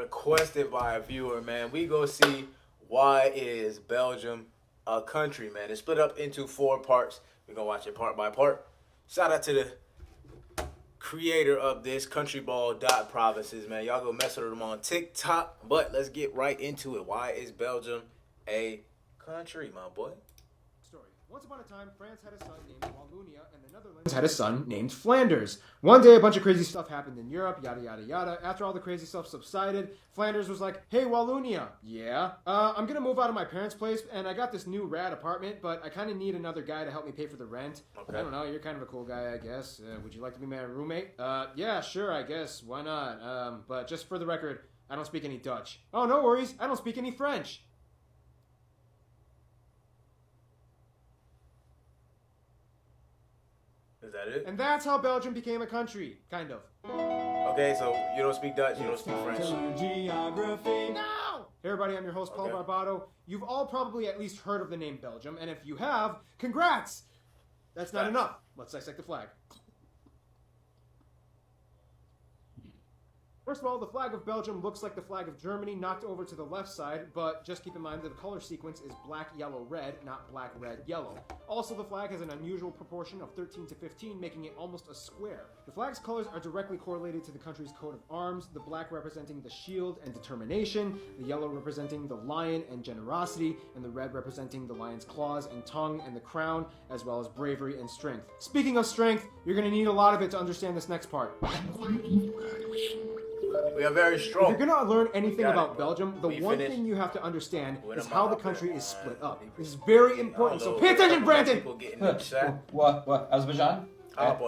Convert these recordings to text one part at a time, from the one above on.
requested by a viewer, man. We go see why is Belgium a country, man. It's split up into 4 parts. We're gonna watch it part by part. Shout out to the creator of this, countryball.provinces, man. Y'all go mess with them on TikTok. But let's get right into it. Why is Belgium a country, my boy? Story. Once upon a time, France had a son named Wallonia, and the Netherlands had a son named Flanders. One day, a bunch of crazy stuff happened in Europe, yada yada yada. After all the crazy stuff subsided, Flanders was like, "Hey, Wallonia, yeah, I'm gonna move out of my parents' place, and I got this new rad apartment, but I kind of need another guy to help me pay for the rent. Okay. I don't know, you're kind of a cool guy, I guess. Would you like to be my roommate? Yeah, sure, I guess. Why not? But just for the record, I don't speak any Dutch. Oh, no worries, I don't speak any French." Is that it? And that's how Belgium became a country, kind of. Okay, so you don't speak Dutch, you don't speak French. Geography. No! Hey everybody, I'm your host, Paul Barbato. You've all probably at least heard of the name Belgium, and if you have, congrats! That's not enough. Let's dissect the flag. First of all, the flag of Belgium looks like the flag of Germany, knocked over to the left side, but just keep in mind that the color sequence is black, yellow, red, not black, red, yellow. Also, the flag has an unusual proportion of 13 to 15, making it almost a square. The flag's colors are directly correlated to the country's coat of arms, the black representing the shield and determination, the yellow representing the lion and generosity, and the red representing the lion's claws and tongue and the crown, as well as bravery and strength. Speaking of strength, you're going to need a lot of it to understand this next part. We are very strong. If you're going to learn anything about Belgium, the one thing you have to understand is how the country is split up. This is very important, so pay attention, Brandon! What? Azerbaijan?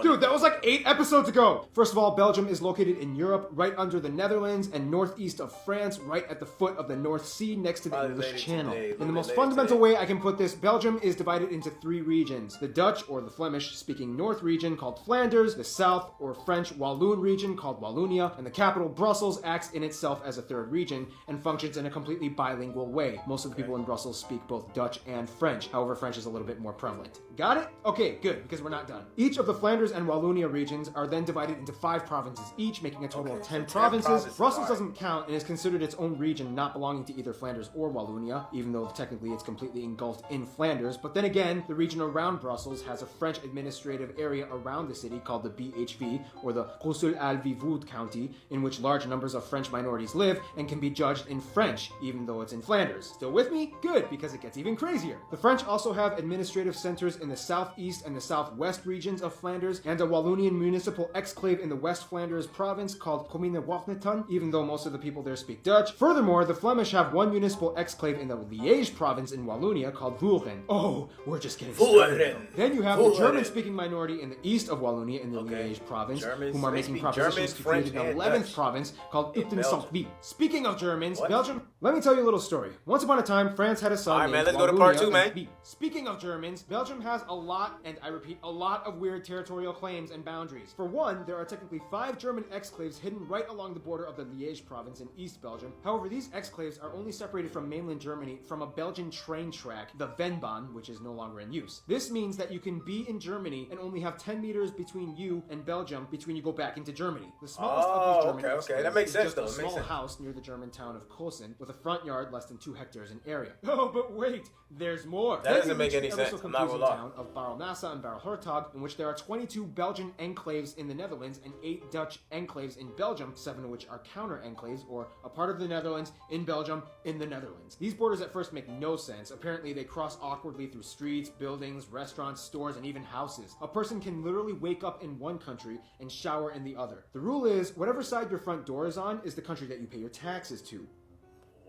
Dude, that was like 8 episodes ago! First of all, Belgium is located in Europe, right under the Netherlands, and northeast of France, right at the foot of the North Sea, next to the English Channel. In the most fundamental way I can put this, Belgium is divided into 3 regions. The Dutch, or the Flemish-speaking North region, called Flanders, the South, or French Walloon region, called Wallonia, and the capital, Brussels, acts in itself as a 3rd region, and functions in a completely bilingual way. Most of the people in Brussels speak both Dutch and French, however French is a little bit more prevalent. Got it? Okay, good, because we're not done. Each of the Flanders and Wallonia regions are then divided into 5 provinces each, making a total of 10 provinces. Brussels doesn't count and is considered its own region, not belonging to either Flanders or Wallonia, even though technically it's completely engulfed in Flanders. But then again, the region around Brussels has a French administrative area around the city called the BHV, or the Bruxelles-Alvivoud County, in which large numbers of French minorities live and can be judged in French, even though it's in Flanders. Still with me? Good, because it gets even crazier. The French also have administrative centers in the southeast and the southwest regions of Flanders, and a Wallonian municipal exclave in the West Flanders province called Commune Wagneton, even though most of the people there speak Dutch. Furthermore, the Flemish have one municipal exclave in the Liège province in Wallonia called Vuren. Oh, we're just getting started. Then you have the German-speaking minority in the east of Wallonia in the Liège province, whom are making propositions to create an 11th province called Uten-Saint-Louis. Speaking of Germans, Belgium, let me tell you a little story. Once upon a time, France had a son named let's go to part 2, man. Speaking of Germans, Belgium has a lot, and I repeat, a lot of weird territorial claims and boundaries. For one, there are technically 5 German exclaves hidden right along the border of the Liège province in East Belgium. However, these exclaves are only separated from mainland Germany from a Belgian train track, the Venbahn, which is no longer in use. This means that you can be in Germany and only have 10 meters between you and Belgium between you go back into Germany. The smallest of these German exclaves that makes sense, is just a small house near the German town of Kosen with a front yard less than 2 hectares in area. Oh, but wait, there's more. That doesn't make any sense. I'm not gonna lie. Town of Barelnassa and Barelhertog, in which there are 22 Belgian enclaves in the Netherlands and 8 Dutch enclaves in Belgium, 7 of which are counter enclaves, or a part of the Netherlands in Belgium in the Netherlands. These borders at first make no sense. Apparently they cross awkwardly through streets, buildings, restaurants, stores, and even houses. A person can literally wake up in one country and shower in the other. The rule is, whatever side your front door is on is the country that you pay your taxes to.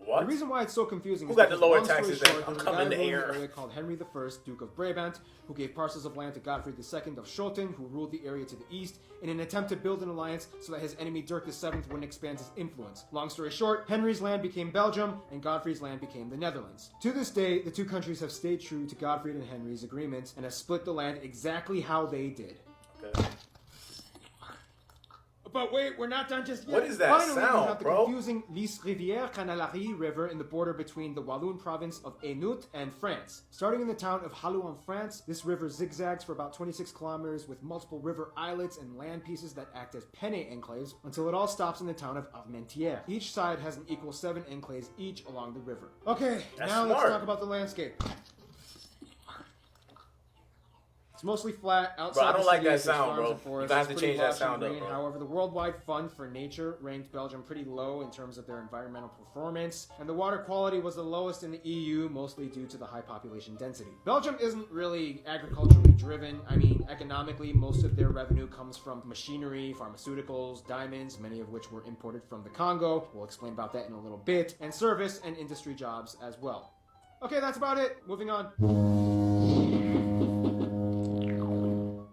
What? The reason why it's so confusing is because the lower long story taxes short, I'm there's a coming guy to ruling air. an area called Henry I, Duke of Brabant, who gave parcels of land to Godfrey II of Schoten, who ruled the area to the east, in an attempt to build an alliance so that his enemy Dirk VII wouldn't expand his influence. Long story short, Henry's land became Belgium, and Godfrey's land became the Netherlands. To this day, the 2 countries have stayed true to Godfrey and Henry's agreements, and have split the land exactly how they did. Okay. But wait, we're not done just yet. What is that Finally, we sound, have the bro? confusing Lys Rivière Canalari River in the border between the Walloon province of Hainaut and France. Starting in the town of Halou in France, this river zigzags for about 26 kilometers with multiple river islets and land pieces that act as penne enclaves until it all stops in the town of Armentières. Each side has an equal 7 enclaves each along the river. Okay, now let's talk about the landscape. It's mostly flat outside. Bro, I don't the like city, that sound, bro. Forests, You have to change that lush and sound up, green. bro. However, the worldwide fund for nature ranked Belgium pretty low in terms of their environmental performance, and the water quality was the lowest in the EU, mostly due to the high population density. Belgium isn't really agriculturally driven. I mean, economically, most of their revenue comes from machinery, pharmaceuticals, diamonds, many of which were imported from the Congo. We'll explain about that in a little bit, and service and industry jobs as well. Okay, that's about it. Moving on.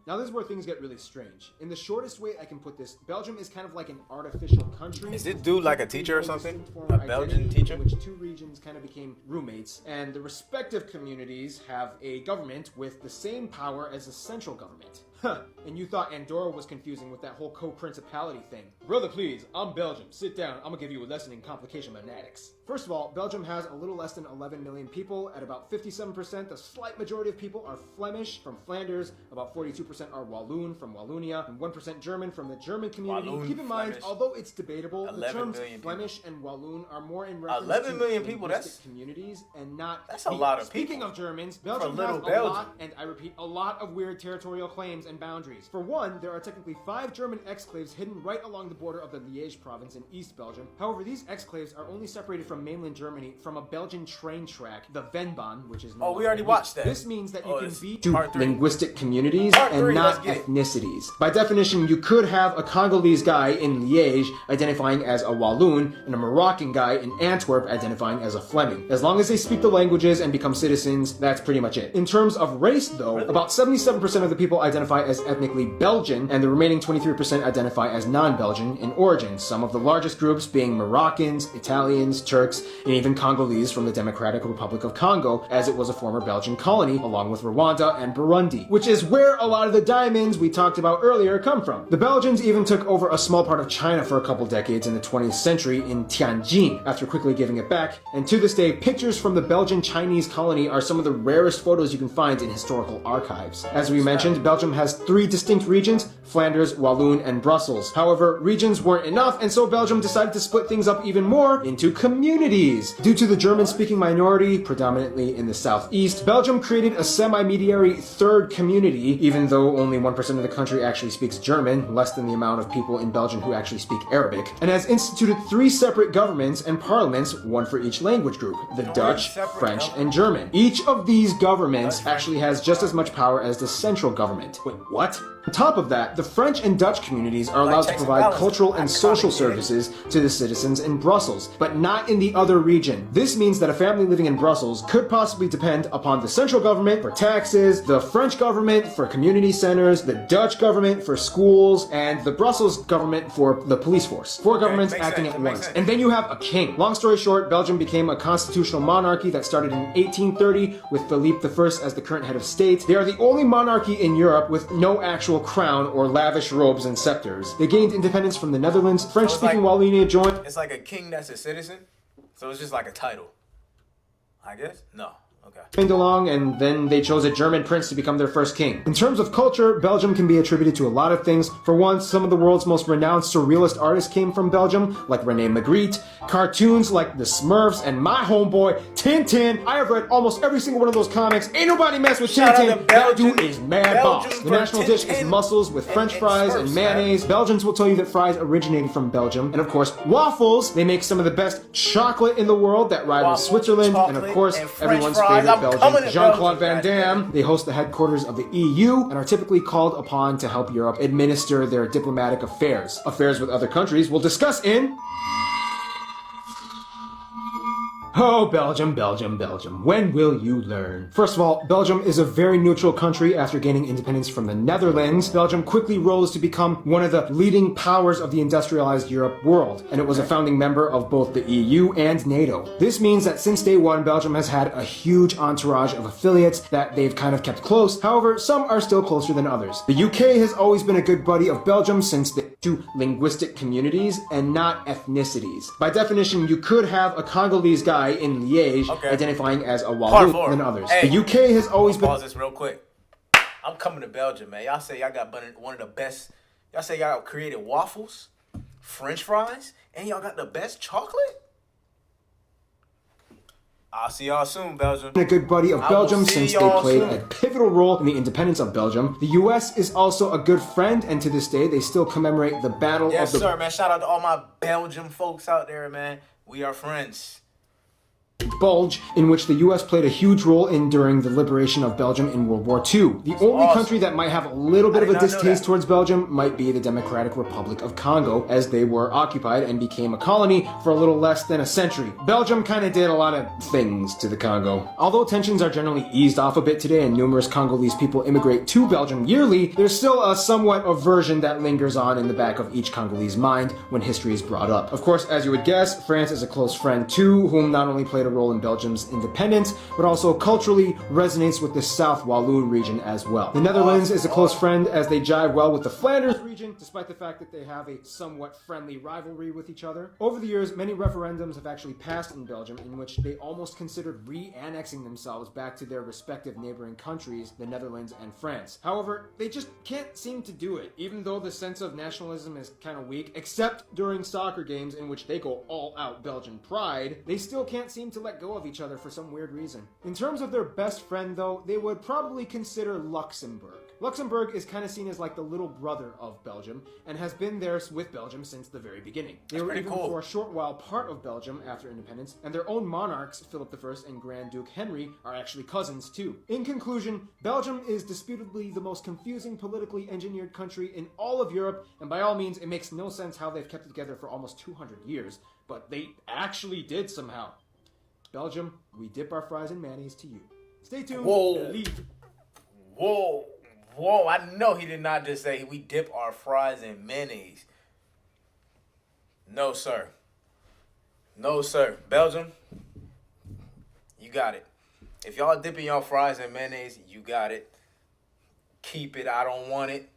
Now this is where things get really strange. In the shortest way I can put this, Belgium is kind of like an artificial country. Is this dude like a teacher or something? A Belgian teacher? In which two regions kind of became roommates, and the respective communities have a government with the same power as the central government. Huh, and you thought Andorra was confusing with that whole co-principality thing. Brother, please, I'm Belgium. Sit down, I'm gonna give you a lesson in complication mathematics. First of all, Belgium has a little less than 11 million people. At about 57%, the slight majority of people are Flemish from Flanders, about 42% are Walloon from Wallonia, and 1% German from the German community. Walloon, Keep in mind, Flemish. although it's debatable, the 11 terms million Flemish and Walloon are more in reference 11 to million people, linguistic that's- communities and not... that's a lot of Speaking people. of Germans, Belgium little has a Belgium. lot, and I repeat, a lot of weird territorial claims and boundaries. For one, there are technically 5 German exclaves hidden right along the border of the Liège province in East Belgium. However, these exclaves are only separated from mainland Germany from a Belgian train track, the Venbahn, which is... Oh, we already watched that. This means that you can it's be part three. linguistic communities Part and three, not let's get it. ethnicities. By definition, you could have a Congolese guy in Liège identifying as a Walloon and a Moroccan guy in Antwerp identifying as a Fleming. As long as they speak the languages and become citizens, that's pretty much it. In terms of race, though, about 77% of the people identify as ethnically Belgian, and the remaining 23% identify as non-Belgian in origin, some of the largest groups being Moroccans, Italians, Turks, and even Congolese from the Democratic Republic of Congo, as it was a former Belgian colony, along with Rwanda and Burundi, which is where a lot of the diamonds we talked about earlier come from. The Belgians even took over a small part of China for a couple decades in the 20th century in Tianjin, after quickly giving it back, and to this day, pictures from the Belgian Chinese colony are some of the rarest photos you can find in historical archives. As we mentioned, Belgium has 3 distinct regions: Flanders, Walloon, and Brussels. However, regions weren't enough, and so Belgium decided to split things up even more into communities. Due to the German-speaking minority, predominantly in the southeast, Belgium created a semi-mediary third community, even though only 1% of the country actually speaks German, less than the amount of people in Belgium who actually speak Arabic, and has instituted 3 separate governments and parliaments, one for each language group: the Dutch, French, and German. Each of these governments actually has just as much power as the central government. Wait, what? On top of that, the French and Dutch communities are allowed to provide cultural and social services to the citizens in Brussels, but not in the other region. This means that a family living in Brussels could possibly depend upon the central government for taxes, the French government for community centers, the Dutch government for schools, and the Brussels government for the police force. 4 governments acting at once. And then you have a king. Long story short, Belgium became a constitutional monarchy that started in 1830 with Philippe I as the current head of state. They are the only monarchy in Europe with no actual crown or lavish robes and scepters. They gained independence from the Netherlands. French-speaking Wallonia joined. It's like a king that's a citizen, so it's just like a title. I guess? No. Okay. Along, and then they chose a German prince to become their first king. In terms of culture, Belgium can be attributed to a lot of things. For one, some of the world's most renowned surrealist artists came from Belgium, like René Magritte. Cartoons like the Smurfs and my homeboy Tintin. I have read almost every single one of those comics. Ain't nobody mess with Tintin. That dude is mad boss. The national dish is mussels with French fries and mayonnaise. Belgians will tell you that fries originated from Belgium. And of course, waffles. They make some of the best chocolate in the world that rivals Switzerland. And of course, everyone's favorite Belgian, Jean-Claude Van Damme. They host the headquarters of the EU and are typically called upon to help Europe administer their diplomatic affairs. Affairs with other countries we'll discuss in... Oh, Belgium, Belgium, Belgium. When will you learn? First of all, Belgium is a very neutral country after gaining independence from the Netherlands. Belgium quickly rose to become one of the leading powers of the industrialized Europe world, and it was a founding member of both the EU and NATO. This means that since day one, Belgium has had a huge entourage of affiliates that they've kind of kept close. However, some are still closer than others. The UK has always been a good buddy of Belgium since they to linguistic communities and not ethnicities. By definition, you could have a Congolese guy in Liège identifying as a Walloon than others. Hey, the UK has always been... Pause this real quick. I'm coming to Belgium, man. Y'all say y'all got one of the best... Y'all say y'all created waffles, French fries, and y'all got the best chocolate? I'll see y'all soon, Belgium. A good buddy of Belgium since they played a pivotal role in the independence of Belgium. The US is also a good friend, and to this day, they still commemorate the Battle of the... Yes, sir, man. Shout out to all my Belgium folks out there, man. We are friends. Bulge, in which the US played a huge role in during the liberation of Belgium in World War II. The only country that might have a little bit of a distaste towards Belgium might be the Democratic Republic of Congo, as they were occupied and became a colony for a little less than a century. Belgium kind of did a lot of things to the Congo. Although tensions are generally eased off a bit today and numerous Congolese people immigrate to Belgium yearly, there's still a somewhat aversion that lingers on in the back of each Congolese mind when history is brought up. Of course, as you would guess, France is a close friend too, whom not only played a role in Belgium's independence, but also culturally resonates with the South Walloon region as well. The Netherlands is a close friend as they jive well with the Flanders region, despite the fact that they have a somewhat friendly rivalry with each other. Over the years, many referendums have actually passed in Belgium in which they almost considered re-annexing themselves back to their respective neighboring countries, the Netherlands and France. However, they just can't seem to do it, even though the sense of nationalism is kind of weak, except during soccer games in which they go all out Belgian pride. They still can't seem to let go of each other for some weird reason. In terms of their best friend though, they would probably consider Luxembourg. Luxembourg is kind of seen as like the little brother of Belgium and has been there with Belgium since the very beginning. They were even for a short while part of Belgium after independence, and their own monarchs, Philip I and Grand Duke Henry, are actually cousins too. In conclusion, Belgium is disputably the most confusing politically engineered country in all of Europe, and by all means it makes no sense how they've kept it together for almost 200 years, but they actually did somehow. Belgium, we dip our fries in mayonnaise to you. Stay tuned. Whoa, I know he did not just say we dip our fries in mayonnaise. No, sir. No, sir. Belgium, you got it. If y'all dipping y'all fries in mayonnaise, you got it. Keep it. I don't want it.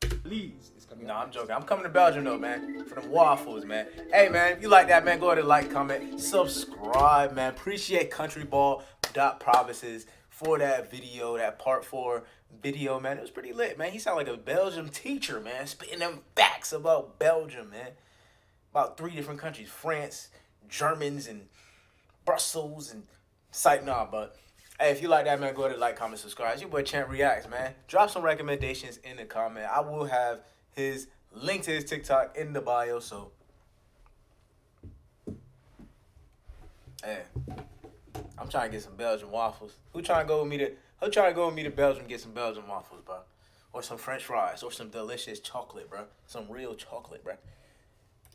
Please. No, I'm joking. I'm coming to Belgium though, man. For them waffles, man. Hey, man, if you like that, man, go ahead and like, comment, subscribe, man. Appreciate countryball.provinces for that video, that part 4 video, man. It was pretty lit, man. He sounded like a Belgium teacher, man. Spitting them facts about Belgium, man. About 3 different countries. France, Germans, and Brussels, and but hey, if you like that, man, go ahead and like, comment, subscribe. It's your boy ChampReacts, man. Drop some recommendations in the comment. I will have his link to his TikTok in the bio, so hey, I'm trying to get some Belgian waffles. Who trying to go with me to Belgium and get some Belgian waffles, bro? Or some French fries, or some delicious chocolate, bro. Some real chocolate, bro.